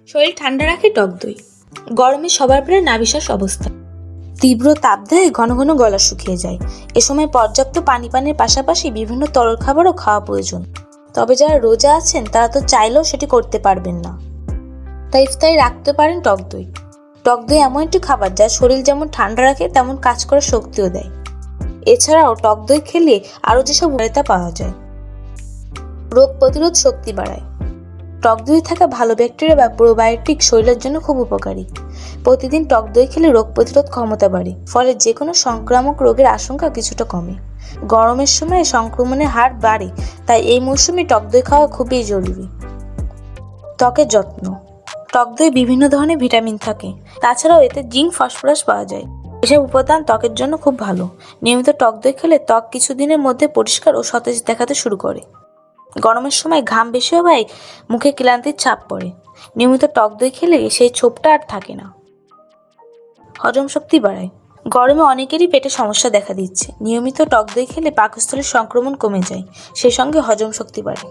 শরীর ঠান্ডা রাখে টক দই। গরমে সবার প্রায় নাভিশ্বাস অবস্থা। তীব্র তাপদাহে ঘন ঘন গলা শুকিয়ে যায়। এ সময় পর্যাপ্ত পানির পাশাপাশি বিভিন্ন তরল খাবারও খাওয়া প্রয়োজন। তবে যারা রোজা আছেন তারা তো চাইলেও সেটি করতে পারবেন না, তাই ইফতারে রাখতে পারেন টক দই। টক দই এমন একটি খাবার যা শরীর যেমন ঠান্ডা রাখে তেমন কাজ করার শক্তিও দেয়। এছাড়াও টক দই খেলে আরও যেসব উপকারিতা পাওয়া যায়। রোগ প্রতিরোধ শক্তি বাড়ায়। টক দই থাকা ভালো ব্যাকটেরিয়া বা প্রোবায়োটিক শরীরের জন্য খুব উপকারী। প্রতিদিন টক দই খেলে রোগ প্রতিরোধ ক্ষমতা বাড়ে, ফলে যে কোনো সংক্রামক রোগের আশঙ্কা কিছুটা কমে। গরমের সময় সংক্রমণের হার বাড়ে, তাই এই মৌসুমে টক দই খাওয়া খুবই জরুরি। ত্বকের যত্ন। টক দই বিভিন্ন ধরনের ভিটামিন থাকে, তাছাড়াও এতে জিঙ্ক, ফসফরাস পাওয়া যায়। এসব উপাদান ত্বকের জন্য খুব ভালো। নিয়মিত টক দই খেলে ত্বক কিছুদিনের মধ্যে পরিষ্কার ও সতেজ দেখাতে শুরু করে। গরমের সময় ঘাম বেশি হওয়ায় মুখে ক্লান্তির ছাপ পড়ে। নিয়মিত টক দই খেলে সেই ছোপটা আর থাকে না। হজম শক্তি বাড়ায়। গরমে অনেকেরই পেটে সমস্যা দেখা দিচ্ছে। নিয়মিত টক দই খেলে পাকস্থলীর সংক্রমণ কমে যায়, সেই সঙ্গে হজম শক্তি বাড়ে।